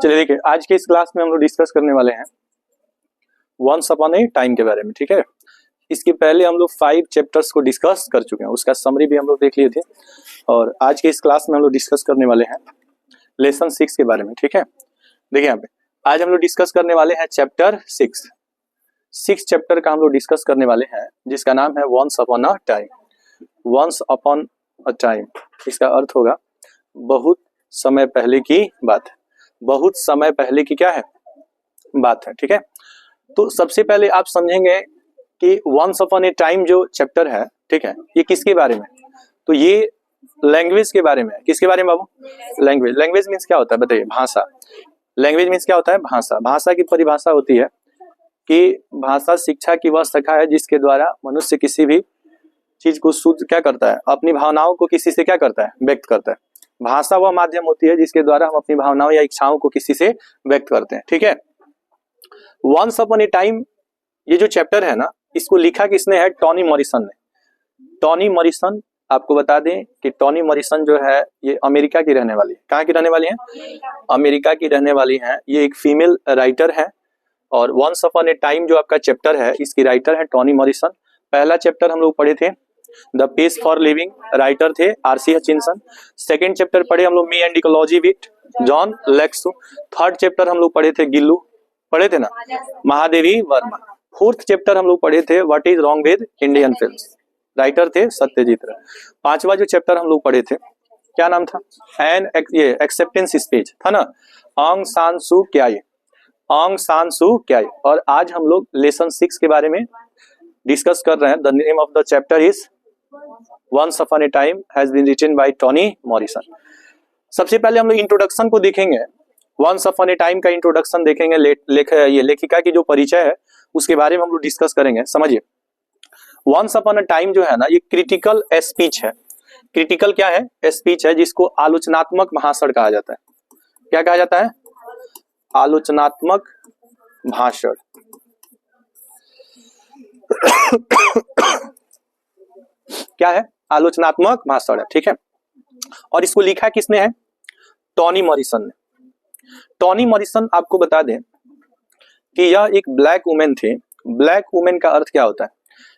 चलिए देखिए, आज के इस क्लास में हम लोग डिस्कस करने वाले हैं वंस अपॉन ए टाइम के बारे में। ठीक है, इसके पहले हम लोग 5 चैप्टर्स को डिस्कस कर चुके हैं, उसका समरी भी हम लोग देख लिए थे। और आज के इस क्लास में हम लोग डिस्कस करने वाले हैं लेसन 6 के बारे में। ठीक है, देखिए यहाँ पे आज हम लोग डिस्कस करने वाले हैं चैप्टर 6 चैप्टर का हम लोग डिस्कस करने वाले हैं, जिसका नाम है once upon a time. Once upon a time, इसका अर्थ होगा बहुत समय पहले की बात है। बहुत समय पहले की क्या है बात है। ठीक है, तो सबसे पहले आप समझेंगे कि वंस अपॉन ए टाइम जो चैप्टर है, ठीक है, ये किसके बारे में? तो ये लैंग्वेज के बारे में है। किसके बारे में बाबू? लैंग्वेज। लैंग्वेज मीन्स क्या होता है बताइए? भाषा। लैंग्वेज मीन्स क्या होता है? भाषा। भाषा की परिभाषा होती है कि भाषा शिक्षा की वह शाखा है जिसके द्वारा मनुष्य किसी भी चीज को शुद्ध क्या करता है, अपनी भावनाओं को किसी से क्या करता है, व्यक्त करता है। भाषा वह माध्यम होती है जिसके द्वारा हम अपनी भावनाओं या इच्छाओं को किसी से व्यक्त करते हैं। ठीक है, वंस अपॉन ए टाइम ये जो चैप्टर है ना, इसको लिखा किसने है? टॉनी मॉरिसन ने। टॉनी मॉरिसन, आपको बता दें कि टॉनी मॉरिसन जो है ये अमेरिका की रहने वाली है। कहाँ की रहने वाली है? अमेरिका की रहने वाली है। ये एक फीमेल राइटर है। और वंस अपॉन ए टाइम जो आपका चैप्टर है, इसकी राइटर है टॉनी मॉरिसन। पहला चैप्टर हम लोग पढ़े थे the pace for living, writer थे आरसी हचिंसन। सेकेंड चैप्टर पढ़े हम लोग me and ecology with John Lexo. Third chapter हम लोग पढ़े थे गिल्लू, पढ़े थे ना, महादेवी वर्मा। फोर्थ चैप्टर हम लोग पढ़े थे what is wrong with Indian films, writer थे सत्यजीत राय। पांचवा जो चैप्टर हम लोग पढ़े थे, क्या नाम था? एन ये एक्सेप्टेंस स्पीच था ना, ऑंग सान सू क्याई, ऑंग सान सू क्याई। और आज हम लोग लेसन 6 के बारे में डिस्कस कर रहे हैं। The name of the chapter is once upon a time has been written by Toni Morrison. सबसे पहले हम लोग इंट्रोडक्शन को देखेंगे। वंस अपॉन ए टाइम का इंट्रोडक्शन देखेंगे। ये लेखिका की जो परिचय है उसके बारे में हम लोग डिस्कस करेंगे। समझिए, वंस अपॉन अ टाइम जो है ना, ये क्रिटिकल स्पीच है। क्रिटिकल क्या है? स्पीच है, जिसको आलोचनात्मक भाषण कहा जाता है। क्या कहा जाता है? आलोचनात्मक भाषण। क्या है? आलोचनात्मक भाषण है। ठीक है, और इसको लिखा किसने है? टॉनी मॉरिसन ने। टॉनी मॉरिसन, आपको बता दें कि यह एक ब्लैक वुमेन थे। ब्लैक वुमेन का अर्थ क्या होता है?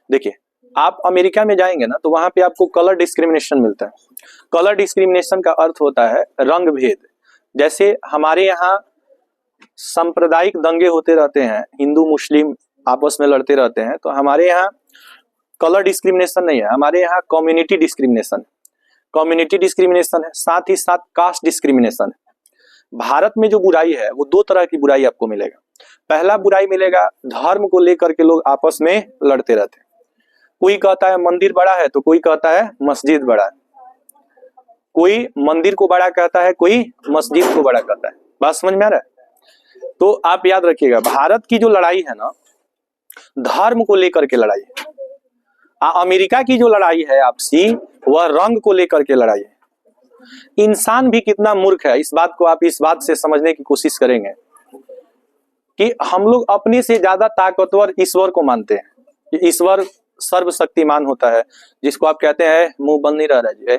देखिए, आप अमेरिका में जाएंगे ना, तो वहां पे आपको कलर डिस्क्रिमिनेशन मिलता है। कलर डिस्क्रिमिनेशन का अर्थ होता है रंग भेद। जैसे हमारे यहाँ सांप्रदायिक दंगे होते रहते हैं, हिंदू मुस्लिम आपस में लड़ते रहते हैं, तो हमारे यहाँ कलर डिस्क्रिमिनेशन नहीं है, हमारे यहाँ कम्युनिटी डिस्क्रिमिनेशन है। कम्युनिटी डिस्क्रिमिनेशन है, साथ ही साथ कास्ट डिस्क्रिमिनेशन है। भारत में जो बुराई है वो दो तरह की बुराई आपको मिलेगा। पहला बुराई मिलेगा, धर्म को लेकर के लोग आपस में लड़ते रहते हैं। कोई कहता है मंदिर बड़ा है, तो कोई कहता है मस्जिद बड़ा है। कोई मंदिर को बड़ा कहता है, कोई मस्जिद को बड़ा कहता है। बात समझ में आ रहा है? तो आप याद रखिएगा, भारत की जो लड़ाई है ना, धर्म को लेकर के लड़ाई है। अमेरिका की जो लड़ाई है आपसी, वह रंग को लेकर के लड़ाई है। इंसान भी कितना मूर्ख है, इस बात को आप इस बात से समझने की कोशिश करेंगे कि हम लोग अपने से ज्यादा ताकतवर ईश्वर को मानते हैं कि ईश्वर सर्वशक्तिमान होता है, जिसको आप कहते हैं, मुंह बंद नहीं रह रहा जी,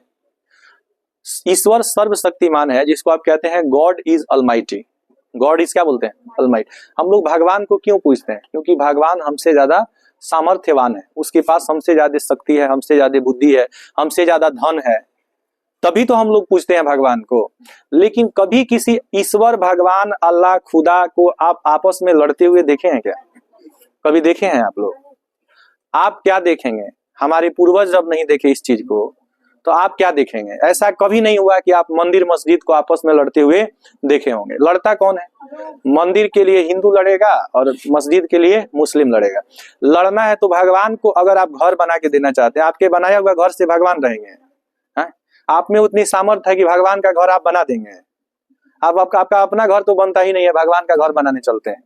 ईश्वर सर्वशक्तिमान है, जिसको आप कहते हैं God is Almighty. God is क्या बोलते हैं? अलमाइटी। हम लोग भगवान को क्यों पूछते हैं? क्योंकि भगवान हमसे ज्यादा सामर्थ्यवान है, उसके पास हमसे ज्यादा शक्ति है, हमसे ज्यादा बुद्धि है, हमसे ज्यादा धन है, तभी तो हम लोग पूछते हैं भगवान को। लेकिन कभी किसी ईश्वर, भगवान, अल्लाह, खुदा को आप आपस में लड़ते हुए देखे हैं क्या? कभी देखे हैं आप लोग? आप क्या देखेंगे? हमारे पूर्वज जब नहीं देखे इस चीज को, तो आप क्या देखेंगे? ऐसा कभी नहीं हुआ कि आप मंदिर मस्जिद को आपस में लड़ते हुए देखे होंगे। लड़ता कौन है? मंदिर के लिए हिंदू लड़ेगा और मस्जिद के लिए मुस्लिम लड़ेगा। लड़ना है तो भगवान को अगर आप घर बना के देना चाहते हैं, आपके बनाया हुआ घर से भगवान रहेंगे? है? आप में उतनी सामर्थ्य है कि भगवान का घर आप बना देंगे? आपका अपना घर तो बनता ही नहीं है, भगवान का घर बनाने चलते हैं।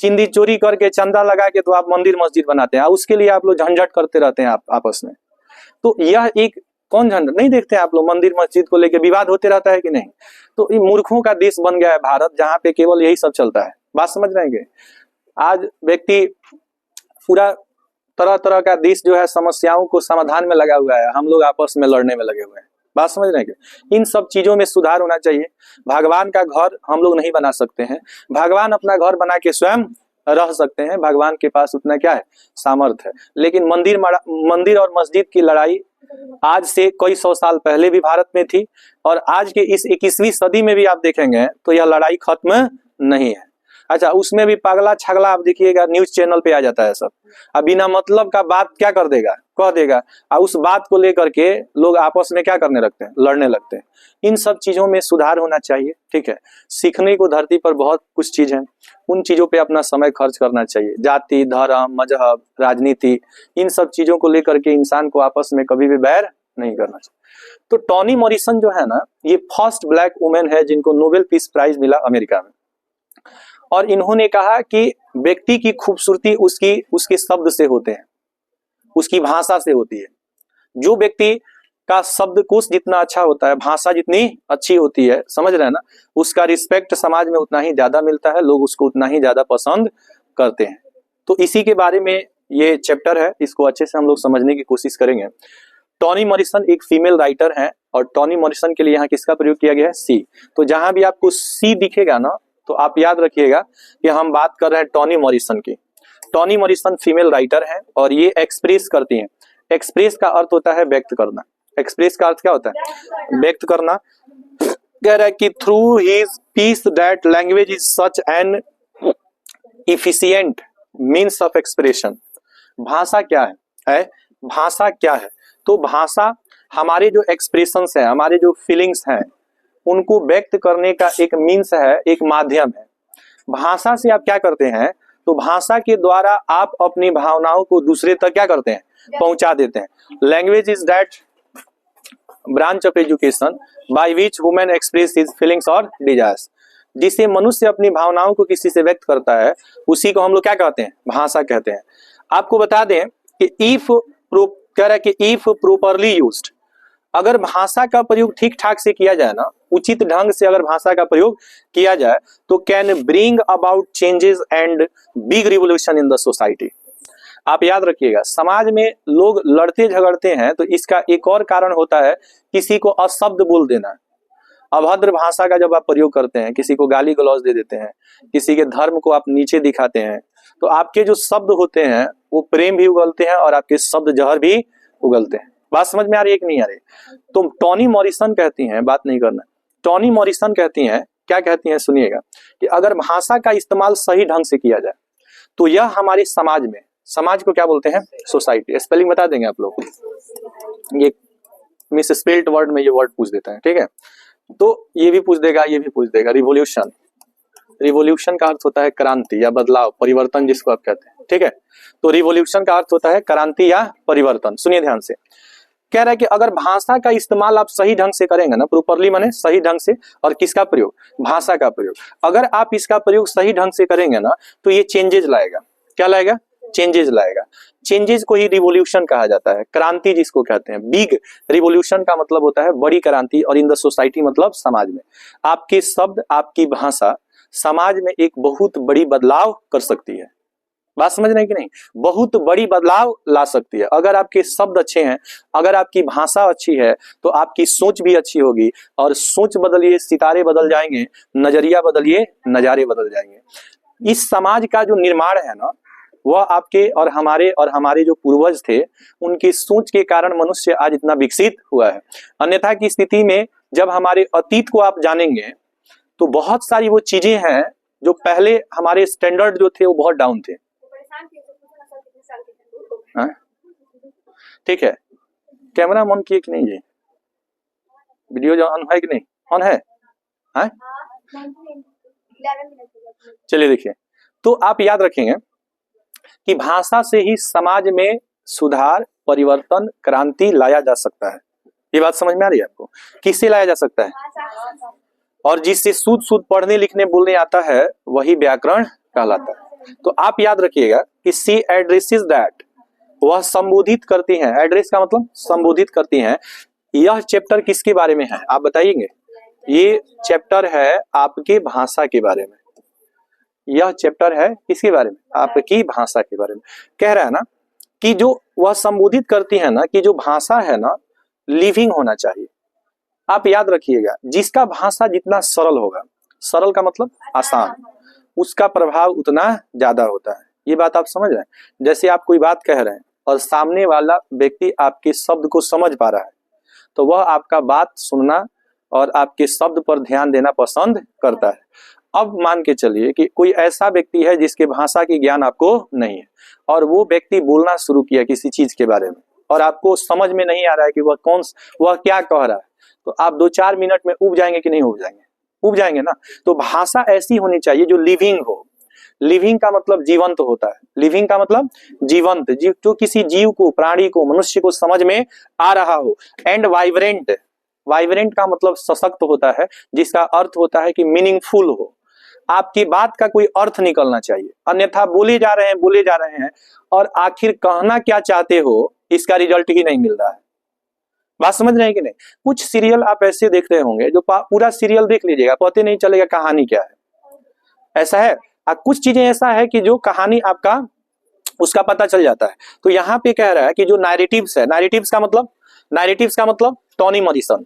चिंदी चोरी करके चंदा लगा के तो आप मंदिर मस्जिद बनाते हैं, उसके लिए आप लोग झंझट करते रहते हैं आपस में। तो यह एक कौन झंझट नहीं देखते आप लोग? मंदिर मस्जिद को लेके विवाद होते रहता है कि नहीं? तो ये मूर्खों का देश बन गया है भारत, जहाँ पे केवल यही सब चलता है। बात समझ रहे हैं? आज व्यक्ति पूरा तरह तरह का देश जो है समस्याओं को समाधान में लगा हुआ है, हम लोग आपस में लड़ने में लगे हुए हैं। बात समझ रहे हैं क्या? इन सब चीजों में सुधार होना चाहिए। भगवान का घर हम लोग नहीं बना सकते हैं, भगवान अपना घर बना के स्वयं रह सकते हैं, भगवान के पास उतना क्या है, सामर्थ्य है। लेकिन मंदिर और मस्जिद की लड़ाई आज से कई सौ साल पहले भी भारत में थी, और आज के इस 21वीं सदी में भी आप देखेंगे तो यह लड़ाई खत्म नहीं है। अच्छा, उसमें भी पगला छगला आप देखिएगा न्यूज चैनल पे आ जाता है सब, अब बिना मतलब का बात क्या कर देगा, कह देगा, और उस बात को लेकर के लोग आपस में क्या करने लगते हैं, लड़ने लगते हैं। इन सब चीजों में सुधार होना चाहिए, ठीक है। सीखने को धरती पर बहुत कुछ चीज है, उन चीजों पे अपना समय खर्च करना चाहिए। जाति, धर्म, मजहब, राजनीति, इन सब चीजों को लेकर के इंसान को आपस में कभी भी बैर नहीं करना चाहिए। तो टॉनी मॉरिसन जो है ना, ये फर्स्ट ब्लैक वुमेन है जिनको नोबेल पीस प्राइज मिला अमेरिका में, और इन्होंने कहा कि व्यक्ति की खूबसूरती उसके शब्द से होते हैं, उसकी भाषा से होती है। जो व्यक्ति का शब्दकोश जितना अच्छा होता है, भाषा जितनी अच्छी होती है, समझ रहे हैं ना, उसका रिस्पेक्ट समाज में उतना ही ज्यादा मिलता है, लोग उसको उतना ही ज्यादा पसंद करते हैं। तो इसी के बारे में ये चैप्टर है, इसको अच्छे से हम लोग समझने की कोशिश करेंगे। टॉनी मॉरिसन एक फीमेल राइटर है, और टॉनी मॉरिसन के लिए यहाँ किसका प्रयोग किया गया है, सी। तो जहां भी आपको सी दिखेगा ना, तो आप याद रखिएगा कि हम बात कर रहे हैं टॉनी मॉरिसन की। टॉनी मॉरिसन फीमेल राइटर है, और ये एक्सप्रेस करती हैं। एक्सप्रेस का अर्थ होता है व्यक्त करना। एक्सप्रेस का अर्थ क्या होता है, व्यक्त करना। कह रहा है कि through his piece that language is such an efficient means of expression. भाषा क्या है, भाषा क्या है? तो भाषा हमारे जो एक्सप्रेशंस है, हमारे जो फीलिंग्स हैं, उनको व्यक्त करने का एक मीन्स है, एक माध्यम है। भाषा से आप क्या करते हैं, तो भाषा के द्वारा आप अपनी भावनाओं को दूसरे तक क्या करते हैं, पहुंचा देते हैं। Language is that branch of education by which women express his feelings और डिजायर्स। जिसे मनुष्य अपनी भावनाओं को किसी से व्यक्त करता है, उसी को हम लोग क्या कहते हैं, भाषा कहते हैं। आपको बता दें कि इफ प्रॉपरली यूज्ड, अगर भाषा का प्रयोग ठीक ठाक से किया जाए ना, उचित ढंग से अगर भाषा का प्रयोग किया जाए, तो can bring about changes and big revolution in the society. आप याद रखिएगा, समाज में लोग लड़ते झगड़ते हैं तो इसका एक और कारण होता है किसी को अशब्द बोल देना। अभद्र भाषा का जब आप प्रयोग करते हैं, किसी को गाली गलौज दे देते हैं, किसी के धर्म को आप नीचे दिखाते हैं, तो आपके जो शब्द होते हैं वो प्रेम भी उगलते हैं, और आपके शब्द जहर भी उगलते हैं। बात समझ में आ रही है कि नहीं आ रही? तो टॉनी मॉरिसन कहती हैं, बात नहीं करना, टॉनी मॉरिसन कहती हैं, क्या कहती हैं सुनिएगा, कि अगर भाषा का इस्तेमाल सही ढंग से किया जाए, तो यह हमारे समाज में, समाज को क्या बोलते हैं, सोसाइटी। स्पेलिंग बता देंगे आप लोग, ये मिस स्पेल्ड वर्ड में ये वर्ड पूछ देता है, ठीक है। तो ये भी पूछ देगा, ये भी पूछ देगा। रिवोल्यूशन, रिवोल्यूशन का अर्थ होता है क्रांति या बदलाव, परिवर्तन जिसको आप कहते हैं, ठीक है। तो रिवोल्यूशन का अर्थ होता है क्रांति या परिवर्तन। सुनिए ध्यान से, कह रहा है कि अगर भाषा का इस्तेमाल आप सही ढंग से करेंगे ना, प्रॉपरली माने सही ढंग से, और किसका प्रयोग, भाषा का प्रयोग, अगर आप इसका प्रयोग सही ढंग से करेंगे ना, तो ये चेंजेस लाएगा। क्या लाएगा, चेंजेस लाएगा। चेंजेस को ही रिवोल्यूशन कहा जाता है, क्रांति जिसको कहते हैं। बिग रिवोल्यूशन का मतलब होता है बड़ी क्रांति, और इन द सोसाइटी मतलब समाज में। आपके शब्द, आपकी भाषा समाज में एक बहुत बड़ी बदलाव कर सकती है। बात समझ रहे हैं कि नहीं, बहुत बड़ी बदलाव ला सकती है। अगर आपके शब्द अच्छे हैं, अगर आपकी भाषा अच्छी है, तो आपकी सोच भी अच्छी होगी, और सोच बदलिए सितारे बदल जाएंगे, नजरिया बदलिए नजारे बदल जाएंगे। इस समाज का जो निर्माण है ना, वह आपके और हमारे जो पूर्वज थे, उनकी सोच के कारण मनुष्य आज इतना विकसित हुआ है। अन्यथा की स्थिति में जब हमारे अतीत को आप जानेंगे, तो बहुत सारी वो चीजें हैं जो पहले हमारे स्टैंडर्ड जो थे वो बहुत डाउन थे। ठीक है, कैमरा ऑन किए कि नहीं जी, वीडियो जो ऑन है कि नहीं, ऑन है? चलिए देखिए, तो आप याद रखेंगे कि भाषा से ही समाज में सुधार, परिवर्तन, क्रांति लाया जा सकता है। ये बात समझ में आ रही है आपको? किससे लाया जा सकता है? और जिससे शुद्ध पढ़ने लिखने बोलने आता है, वही व्याकरण कहलाता है। तो आप याद रखिएगा कि सी एड्रेसेस दैट, वह संबोधित करती हैं। एड्रेस का मतलब संबोधित करती हैं। यह चैप्टर किसके बारे में है, आप बताइएंगे? ये चैप्टर है आपके भाषा के बारे में। यह चैप्टर है किसके बारे में? आपकी भाषा के बारे में। कह रहा है ना कि जो वह संबोधित करती है ना, कि जो भाषा है ना, लिविंग होना चाहिए। आप याद रखिएगा, जिसका भाषा जितना सरल होगा, सरल का मतलब आसान, उसका प्रभाव उतना ज्यादा होता है। ये बात आप समझ रहे हैं। जैसे आप कोई बात कह रहे हैं और सामने वाला व्यक्ति आपके शब्द को समझ पा रहा है, तो वह आपका बात सुनना और आपके शब्द पर ध्यान देना पसंद करता है। अब मान के चलिए कि कोई ऐसा व्यक्ति है जिसके भाषा की ज्ञान आपको नहीं है, और वो व्यक्ति बोलना शुरू किया किसी चीज के बारे में, और आपको समझ में नहीं आ रहा है कि वह क्या कह रहा है, तो आप 2-4 मिनट में उब जाएंगे कि नहीं उब जाएंगे? उब जाएंगे ना। तो भाषा ऐसी होनी चाहिए जो लिविंग हो। लिविंग का मतलब जीवंत होता है। लिविंग का मतलब जीवंत, जो किसी जीव को, प्राणी को, मनुष्य को समझ में आ रहा हो। एंड वाइब्रेंट, वाइब्रेंट का मतलब सशक्त होता है, जिसका अर्थ होता है कि मीनिंगफुल हो। आपकी बात का कोई अर्थ निकलना चाहिए, अन्यथा बोले जा रहे हैं और आखिर कहना क्या चाहते हो इसका रिजल्ट ही नहीं मिल रहा है। बात समझ रहे हैं कि नहीं? कुछ सीरियल आप ऐसे देख रहे होंगे जो पूरा सीरियल देख लीजिएगा, पता नहीं चलेगा कहानी क्या है, ऐसा है। कुछ चीजें ऐसा है कि जो कहानी आपका उसका पता चल जाता है। तो यहाँ पे कह रहा है कि जो नैरेटिव्स है, नैरेटिव्स का मतलब टॉनी मॉरिसन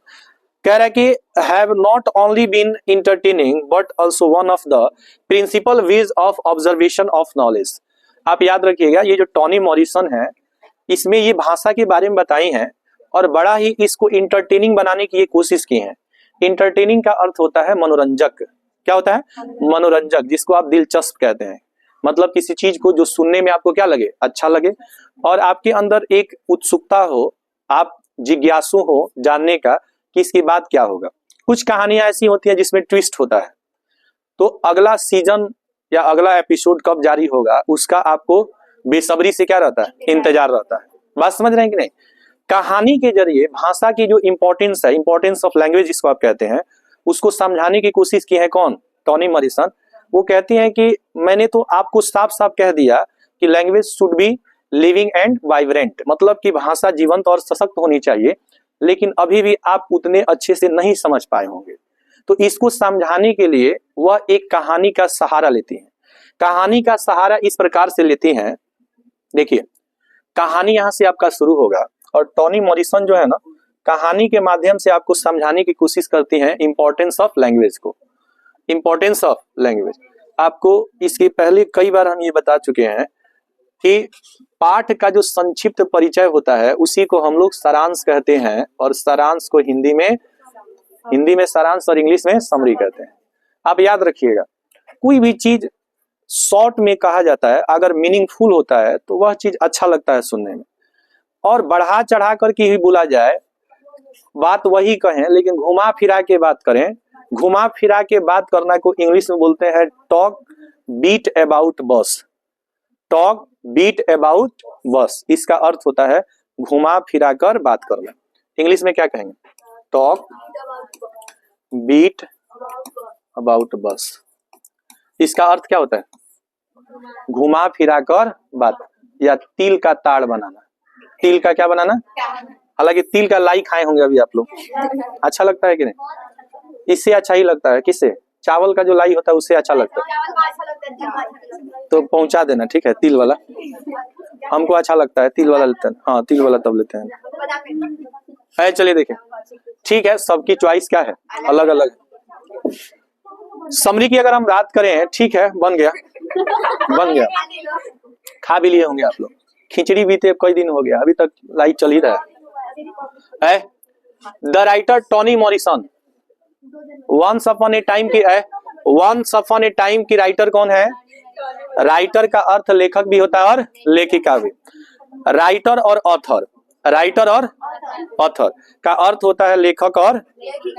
कह रहा है कि have not only been entertaining but also one of the principal ways of observation of knowledge. आप याद रखिएगा, ये जो टॉनी मॉरिसन है, इसमें ये भाषा के बारे में बताई है और बड़ा ही इसको इंटरटेनिंग बनाने की ये कोशिश की है। इंटरटेनिंग का अर्थ होता है मनोरंजक। क्या होता है? मनोरंजक, जिसको आप दिलचस्प कहते हैं। मतलब किसी चीज को जो सुनने में आपको क्या लगे, अच्छा लगे, और आपके अंदर एक उत्सुकता हो, आप जिज्ञासु हो जानने का कि इसके बाद क्या होगा। कुछ कहानियां ऐसी होती हैं जिसमें ट्विस्ट होता है, तो अगला सीजन या अगला एपिसोड कब जारी होगा उसका आपको बेसब्री से क्या रहता है, इंतजार रहता है। बात समझ रहे हैं कि नहीं? कहानी के जरिए भाषा की जो इंपॉर्टेंस है, इंपॉर्टेंस ऑफ लैंग्वेज जिसको आप कहते हैं, उसको समझाने की कोशिश की है कौन? Toni Morrison. वो कहती हैं कि मैंने तो आपको साफ साफ कह दिया कि language should be living and vibrant, मतलब कि भाषा जीवंत और सशक्त होनी चाहिए, लेकिन अभी भी आप उतने अच्छे से नहीं समझ पाए होंगे। तो इसको समझाने के लिए वह एक कहानी का सहारा लेती हैं। कहानी का सहारा इस प्रकार से लेती हैं, देखिए कहानी यहां से आपका शुरू होगा और टॉनी मॉरिसन जो है ना, कहानी के माध्यम से आपको समझाने की कोशिश करती हैं इंपॉर्टेंस ऑफ लैंग्वेज को। इंपॉर्टेंस ऑफ लैंग्वेज आपको इसके पहले कई बार हम ये बता चुके हैं कि पाठ का जो संक्षिप्त परिचय होता है उसी को हम लोग सारांश कहते हैं, और सारांश को हिंदी में सारांश और इंग्लिश में समरी कहते हैं। आप याद रखिएगा, कोई भी चीज शॉर्ट में कहा जाता है, अगर मीनिंगफुल होता है तो वह चीज अच्छा लगता है सुनने में, और बढ़ा चढ़ा कर के ही बोला जाए, बात वही कहें लेकिन घुमा फिरा के बात करें। घुमा फिरा के बात करना को इंग्लिश में बोलते हैं टॉक बीट अबाउट बस। टॉक बीट अबाउट बस, इसका अर्थ होता है घुमा फिरा कर बात करना। इंग्लिश में क्या कहेंगे? टॉक बीट अबाउट बस। इसका अर्थ क्या होता है? घुमा फिरा कर बात, या तिल का ताड़ बनाना। तिल का क्या बनाना? हालांकि तिल का लाई खाए होंगे अभी आप लोग, अच्छा लगता है कि नहीं? इससे अच्छा ही लगता है। किससे? चावल का जो लाई होता है उससे अच्छा लगता है। तो पहुंचा देना, ठीक है? तिल वाला हमको अच्छा लगता है, तिल वाला लेते हैं। हाँ, तिल वाला तब लेते हैं। चलिए देखें, ठीक है, सबकी चॉइस क्या है, अलग अलग। समरी की अगर हम बात करें, ठीक है, बन गया, खा भी लिए होंगे आप लोग। खिचड़ी भी कई दिन हो गया, अभी तक लाइट चल ही रहा है। The writer Toni Morrison, once upon a time की राइटर कौन है? राइटर का अर्थ लेखक भी होता है और लेखिका भी। राइटर और ऑथर का अर्थ होता है लेखक और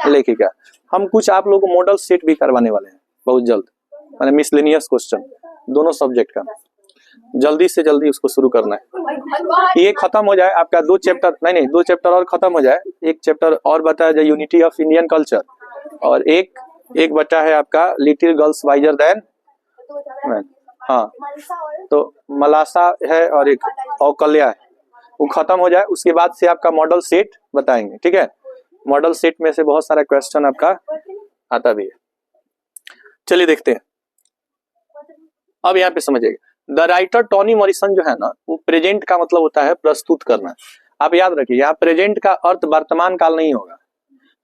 लेखिका। हम कुछ आप लोगों को मॉडल सेट भी करवाने वाले हैं बहुत जल्द, माने मिसलेनियस क्वेश्चन दोनों सब्जेक्ट का, जल्दी से जल्दी उसको शुरू करना है। ये खत्म हो जाए आपका 2 चैप्टर, नहीं 2 चैप्टर और खत्म हो जाए, 1 चैप्टर और बता है यूनिटी ऑफ इंडियन कल्चर, और एक बचा है आपका लिटिल गर्ल्स वाइजर देन। हाँ, तो मलासा है और एक औकल्या है, वो खत्म हो जाए, उसके बाद से आपका मॉडल सेट बताएंगे, ठीक है? मॉडल सेट में से बहुत सारा क्वेश्चन आपका आता भी है। चलिए देखते हैं, अब यहाँ पे समझिएगा। द राइटर टॉनी मॉरिसन जो है ना, वो प्रेजेंट का मतलब होता है प्रस्तुत करना। आप याद रखिए, यहाँ प्रेजेंट का अर्थ वर्तमान काल नहीं होगा,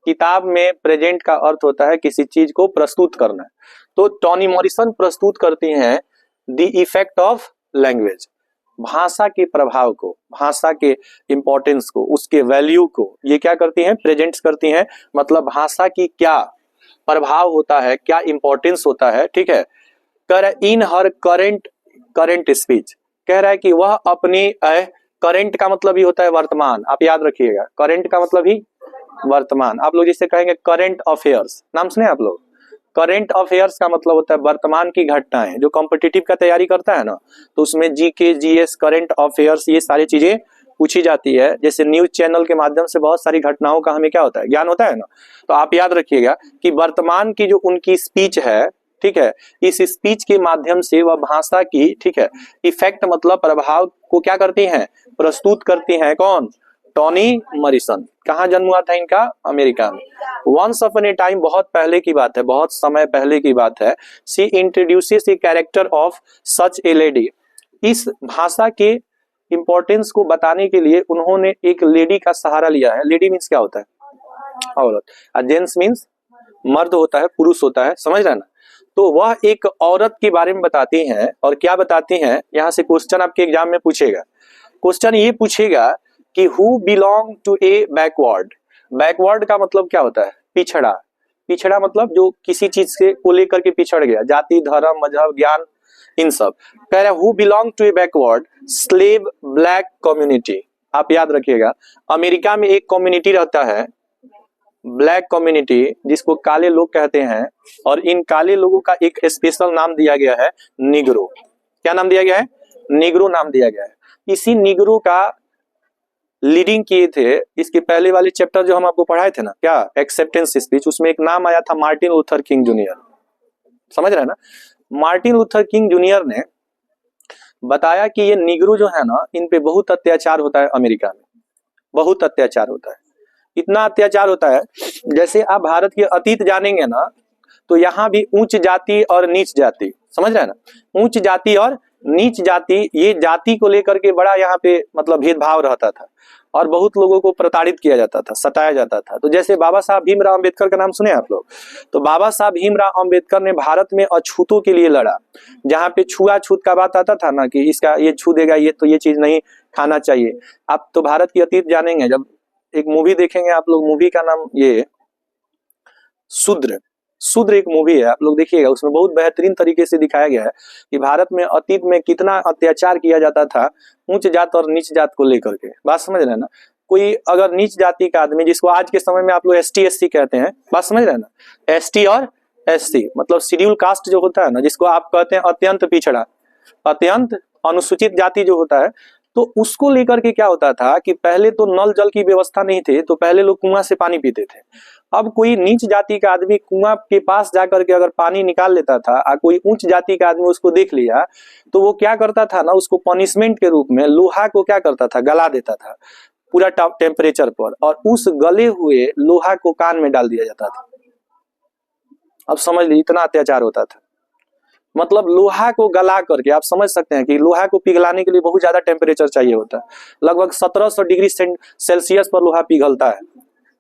किताब में प्रेजेंट का अर्थ होता है किसी चीज को प्रस्तुत करना। तो टॉनी मॉरिसन प्रस्तुत करती हैं द इफेक्ट ऑफ लैंग्वेज, भाषा के प्रभाव को, भाषा के इंपॉर्टेंस को, उसके वैल्यू को ये क्या करती हैं, प्रेजेंट्स करती हैं। मतलब भाषा की क्या प्रभाव होता है, क्या इंपॉर्टेंस होता है, ठीक है। कर इन हर करंट स्पीच, कह रहा है कि वह अपनी करंट का मतलब ही होता है वर्तमान, आप याद रखिएगा, करंट का मतलब ही वर्तमान। आप लोग जिसे कहेंगे करंट अफेयर्स, नाम सुने आप लोग, करंट अफेयर्स का मतलब होता है वर्तमान की घटनाएं। जो कॉम्पिटिटिव का तैयारी करता है ना, तो उसमें जीके, जीएस, करंट अफेयर्स ये सारी चीजें पूछी जाती है। जैसे न्यूज चैनल के माध्यम से बहुत सारी घटनाओं का हमें क्या होता है, ज्ञान होता है ना। तो आप याद रखिएगा कि वर्तमान की जो उनकी स्पीच है, ठीक है, इस स्पीच के माध्यम से वह भाषा की, ठीक है, इफेक्ट मतलब प्रभाव को क्या करती हैं, प्रस्तुत करती हैं। कौन, टॉनी मॉरिसन। कहाँ जन्म हुआ था इनका, अमेरिका में। वंस अपॉन ए टाइम, बहुत पहले की बात है, बहुत समय पहले की बात है। She introduces the character of such A lady. इस भाषा के इंपॉर्टेंस को बताने के लिए उन्होंने एक लेडी का सहारा लिया है। लेडी मीन्स क्या होता है, औरत। जेंट्स मीन्स मर्द होता है, पुरुष होता है, समझ रहे ना। तो वह एक औरत के बारे में बताती हैं। और क्या बताती हैं, यहां से क्वेश्चन आपके एग्जाम में पूछेगा। क्वेश्चन ये पूछेगा कि who belong to a backward. Backward का मतलब क्या होता है, पिछड़ा। पिछड़ा मतलब जो किसी चीज से को लेकर के पिछड़ गया, जाति, धर्म, मजहब, ज्ञान, इन सब। कह रहा है who belong to a backward slave black community. आप याद रखिएगा, अमेरिका में एक कम्युनिटी रहता है, ब्लैक कम्युनिटी, जिसको काले लोग कहते हैं। और इन काले लोगों का एक स्पेशल नाम दिया गया है, निग्रो। क्या नाम दिया गया है, निग्रो नाम दिया गया है। इसी निग्रो का लीडिंग किए थे। इसके पहले वाले चैप्टर जो हम आपको पढ़ाए थे ना, क्या, एक्सेप्टेंस स्पीच, उसमें एक नाम आया था मार्टिन लूथर किंग जूनियर। समझ रहे हैं ना। मार्टिन लूथर किंग जूनियर ने बताया कि ये निग्रो जो है ना, इन पे बहुत अत्याचार होता है अमेरिका में, बहुत अत्याचार होता है। इतना अत्याचार होता है, जैसे आप भारत के अतीत जानेंगे ना, तो यहाँ भी उच्च जाति और नीच जाति, समझ रहे हैं ना, उच्च जाति और नीच जाति, ये जाति को लेकर के बड़ा यहाँ पे मतलब भेदभाव रहता था। और बहुत लोगों को प्रताड़ित किया जाता था, सताया जाता था। तो जैसे बाबा साहब भीमराव अंबेडकर का नाम सुने आप लोग, तो बाबा साहब भीमराव अंबेडकर ने भारत में अछूतों के लिए लड़ा। जहाँ पे छुआछूत का बात आता था ना, कि इसका ये छू देगा, ये तो ये चीज नहीं खाना चाहिए। आप तो भारत की अतीत जानेंगे, जब एक मूवी देखेंगे आप लोग, मूवी का नाम ये शूद्र, शूद्र एक मूवी है, आप लोग देखिएगा। उसमें बहुत बेहतरीन तरीके से दिखाया गया है कि भारत में अतीत में कितना अत्याचार किया जाता था उच्च जात और नीच जात को लेकर के। बात समझ रहे हैं ना। कोई अगर नीच जाति का आदमी, जिसको आज के समय में आप लोग ST SC कहते हैं, बात समझ रहे हैं ना, ST और SC मतलब शेड्यूल कास्ट जो होता है ना, जिसको आप कहते हैं अत्यंत पिछड़ा, अत्यंत अनुसूचित जाति जो होता है, तो उसको लेकर के क्या होता था कि पहले तो नल जल की व्यवस्था नहीं थे, तो पहले लोग कुआं से पानी पीते थे। अब कोई नीच जाति का आदमी कुआं के पास जाकर के अगर पानी निकाल लेता था, और कोई उच्च जाति का आदमी उसको देख लिया, तो वो क्या करता था ना, उसको पनिशमेंट के रूप में लोहा को क्या करता था, गला देता था पूरा टेम्परेचर पर, और उस गले हुए लोहा को कान में डाल दिया जाता था। अब समझ लीजिए इतना अत्याचार होता था। मतलब लोहा को गला करके, आप समझ सकते हैं कि लोहा को पिघलाने के लिए बहुत ज्यादा टेम्परेचर चाहिए होता है। लगभग 1700 डिग्री सेल्सियस पर लोहा पिघलता है।